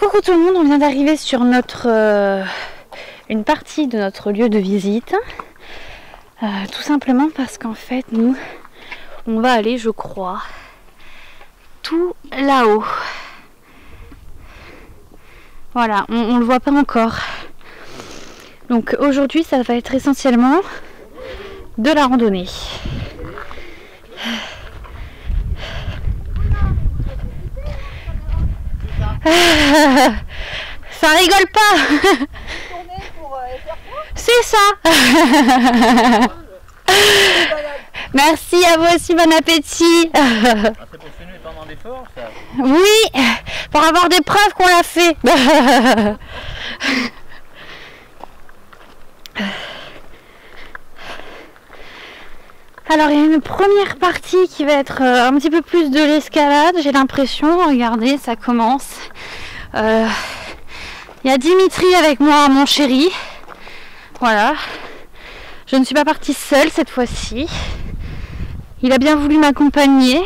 Coucou tout le monde, on vient d'arriver sur une partie de notre lieu de visite. Tout simplement parce qu'en fait, nous, on va aller, je crois, tout là-haut. Voilà, on le voit pas encore. Donc aujourd'hui, ça va être essentiellement de la randonnée. Ça rigole pas. C'est ça. Merci à vous aussi, bon appétit. C'est pour finir pendant l'effort, ça. Oui, pour avoir des preuves qu'on l'a fait. Alors il y a une première partie qui va être un petit peu plus de l'escalade, j'ai l'impression. Regardez, ça commence. Il y a Dimitri avec moi, mon chéri. Voilà. Je ne suis pas partie seule cette fois-ci. Il a bien voulu m'accompagner.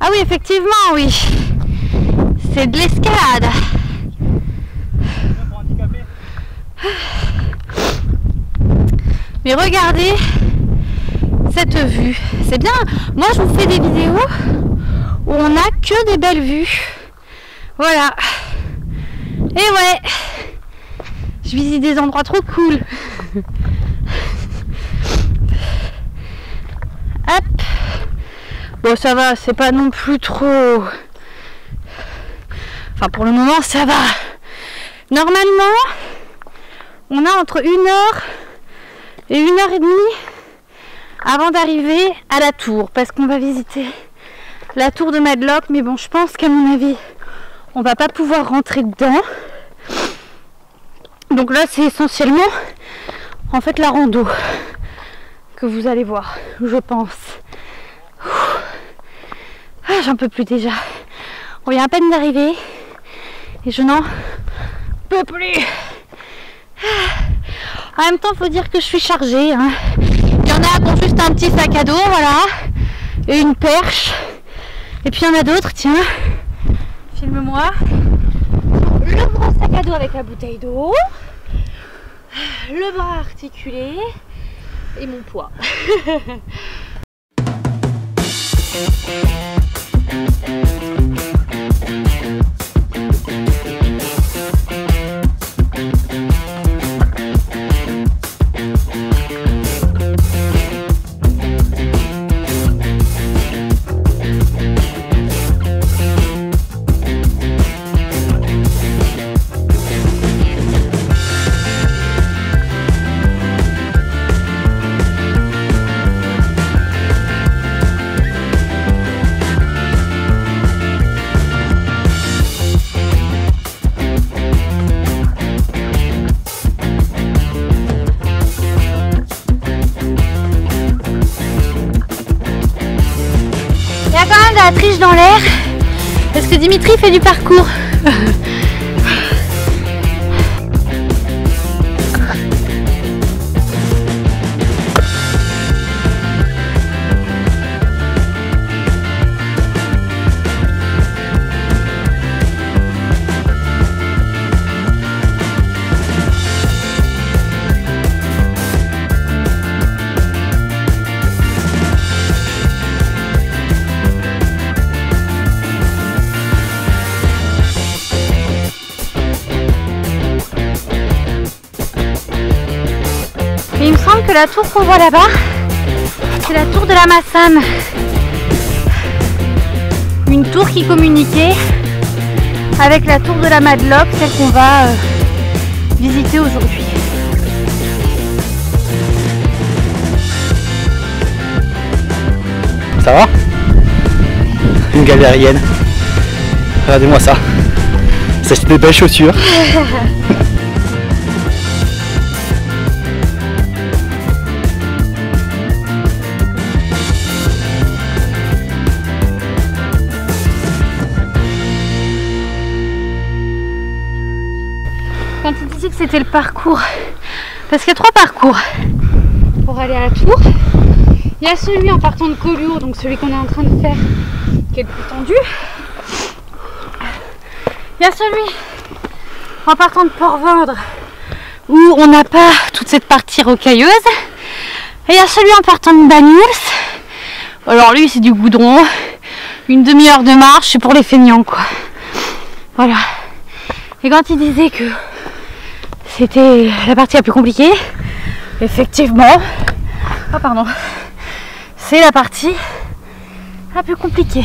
Ah oui, effectivement, oui. C'est de l'escalade. Mais regardez cette vue. C'est bien. Moi, je vous fais des vidéos où on n'a que des belles vues. Voilà. Et ouais. Je visite des endroits trop cool. Hop. Bon, ça va. C'est pas non plus trop... Enfin, pour le moment, ça va. Normalement, on a entre 1 heure et 1h30 avant d'arriver à la tour, parce qu'on va visiter la tour de Madlock. Mais bon, je pense qu'à mon avis, on va pas pouvoir rentrer dedans. Donc là, c'est essentiellement en fait la rando que vous allez voir, je pense. Ah, j'en peux plus déjà. On vient à peine d'arriver et je n'en peux plus. En même temps, faut dire que je suis chargée, hein. Il y en a qui ont juste un petit sac à dos, voilà, et une perche. Et puis il y en a d'autres, tiens, filme-moi. Le gros sac à dos avec la bouteille d'eau, le bras articulé et mon poids. La triche dans l'air parce que Dimitri fait du parcours. Et il me semble que la tour qu'on voit là-bas, c'est la tour de la Massane. Une tour qui communiquait avec la tour de la Madlock, celle qu'on va visiter aujourd'hui. Ça va? Une galérienne. Regardez-moi ça. C'est des belles chaussures. Quand il disait que c'était le parcours, parce qu'il y a 3 parcours pour aller à la tour. Il y a celui en partant de Collioure, donc celui qu'on est en train de faire qui est le plus tendu. Il y a celui en partant de Port-Vendre où on n'a pas toute cette partie rocailleuse. Et il y a celui en partant de Banyuls. Alors lui c'est du goudron, une demi-heure de marche, c'est pour les feignants quoi. Voilà. Et quand il disait que c'était la partie la plus compliquée, effectivement, oh pardon, c'est la partie la plus compliquée.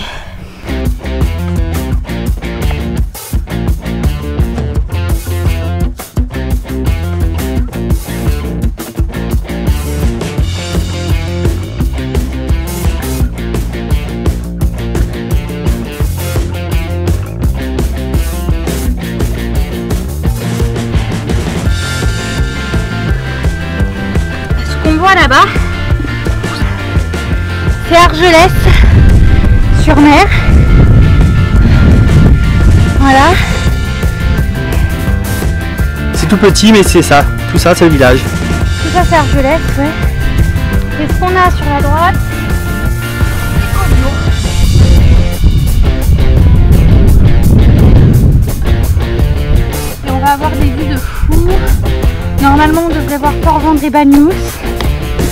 Là-bas, c'est Argelès sur mer. Voilà. C'est tout petit, mais c'est ça. Tout ça, c'est le village. Tout ça, c'est Argelès, ouais. Et ce qu'on a sur la droite, c'est Collioure. Et on va avoir des vues de fou. Normalement, on devrait voir Port-Vendre et Banyuls.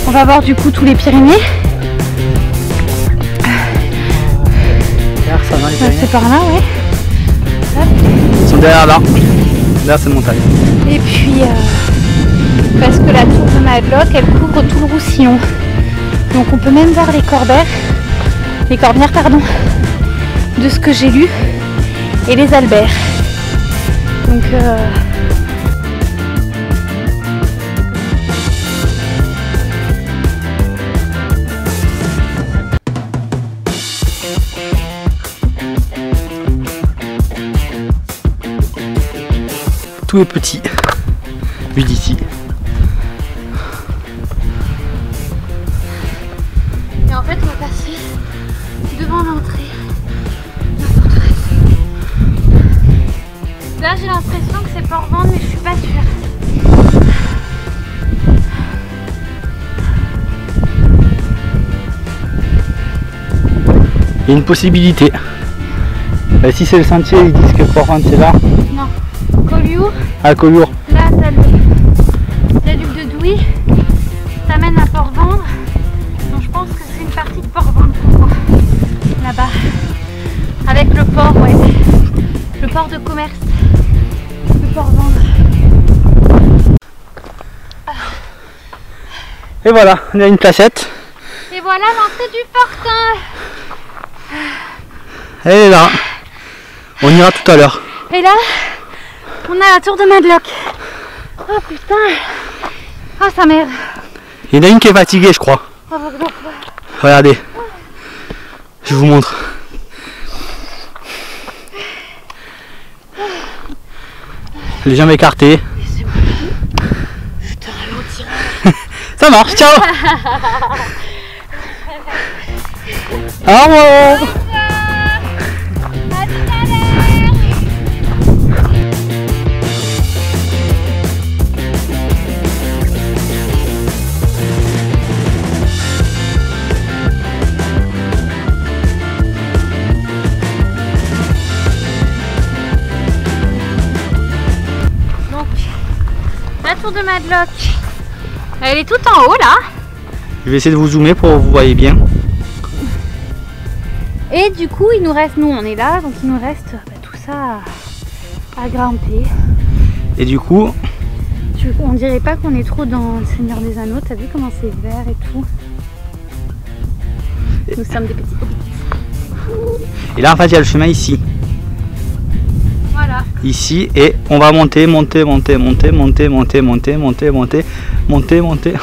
On va voir du coup tous les Pyrénées. C'est par là, ouais. Hop. Ils sont derrière là, derrière cette montagne. Et puis, parce que la tour de Madelocq, elle couvre tout le Roussillon. Donc on peut même voir les Corbières, pardon, de ce que j'ai lu, et les Alberts. Donc tout est petit, vu d'ici. Et en fait, on va passer devant l'entrée de la forteresse. Là, j'ai l'impression que c'est Port-Vendre, mais je suis pas sûre. Il y a une possibilité. Si c'est le sentier, ils disent que Port-Vendre c'est là. Non. Collioure. À Collioure. Là, t'as le viaduc de Douy. Ça mène à Port-Vendre. Donc je pense que c'est une partie de Port-Vendre pour moi. Là-bas. Avec le port, ouais. Le port de commerce de Port-Vendre. Et voilà, on a une placette. Et voilà l'entrée du fortin. Elle est là. On ira tout à l'heure. Et là, on a la tour de Madelocq. Oh putain. Oh sa mère. Il y en a une qui est fatiguée, je crois. Oh, regardez. Je vous montre. Les jambes écartées. Je te ralentirai. Ça marche, ciao. Au revoir. La tour de Madelocq, elle est toute en haut là. Je vais essayer de vous zoomer pour que vous voyez bien. Et du coup il nous reste, nous on est là, donc il nous reste tout ça à grimper. Et du coup, on dirait pas qu'on est trop dans le Seigneur des Anneaux, t'as vu comment c'est vert et tout. Nous sommes des petits hobbits. Et là en fait il y a le chemin ici. Voilà. Ici, et on va monter, monter, monter, monter, monter, monter, monter, monter, monter, monter, monter.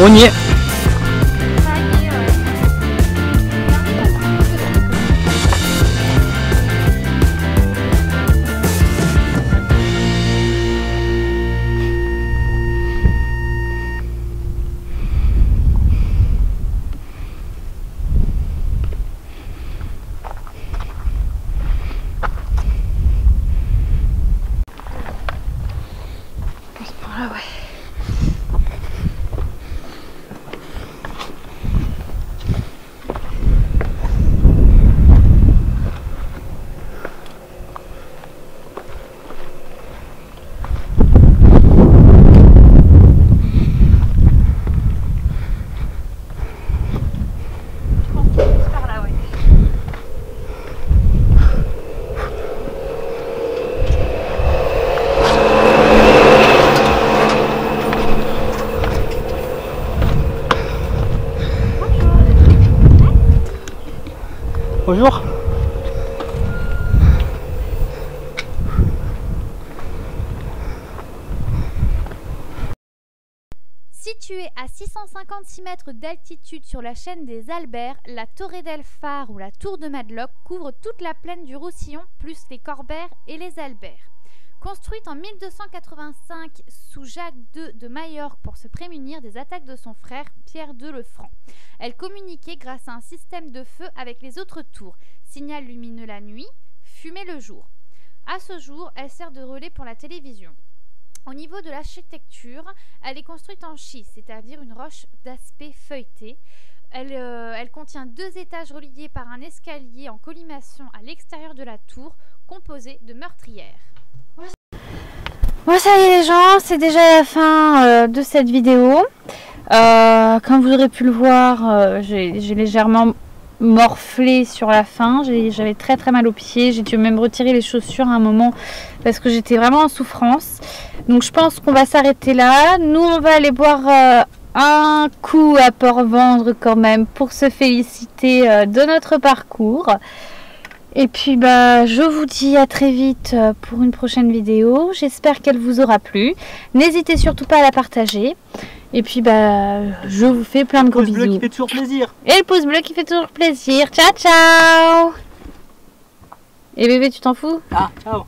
On y est. Ah ouais. Bonjour. Située à 656 mètres d'altitude sur la chaîne des Albères, la Torre del Far ou la Tour de Madlock couvre toute la plaine du Roussillon, plus les Corbères et les Albères. Construite en 1285 sous Jacques II de Majorque pour se prémunir des attaques de son frère Pierre II le Franc, elle communiquait grâce à un système de feu avec les autres tours, signal lumineux la nuit, fumée le jour. À ce jour, elle sert de relais pour la télévision. Au niveau de l'architecture, elle est construite en schiste, c'est-à-dire une roche d'aspect feuilleté. Elle contient 2 étages reliés par un escalier en colimaçon à l'extérieur de la tour, composé de meurtrières. Bon, ça y est les gens, c'est déjà la fin de cette vidéo. Comme vous aurez pu le voir, j'ai légèrement morflé sur la fin. J'avais très très mal aux pieds. J'ai dû même retirer les chaussures à un moment parce que j'étais vraiment en souffrance. Donc je pense qu'on va s'arrêter là. Nous on va aller boire un coup à Port-Vendre quand même pour se féliciter de notre parcours. Et puis bah je vous dis à très vite pour une prochaine vidéo. J'espère qu'elle vous aura plu. N'hésitez surtout pas à la partager. Et puis bah je vous fais plein de gros bisous. Le pouce bleu qui fait toujours plaisir. Et le pouce bleu qui fait toujours plaisir. Ciao ciao. Et bébé, tu t'en fous? Ah, ciao.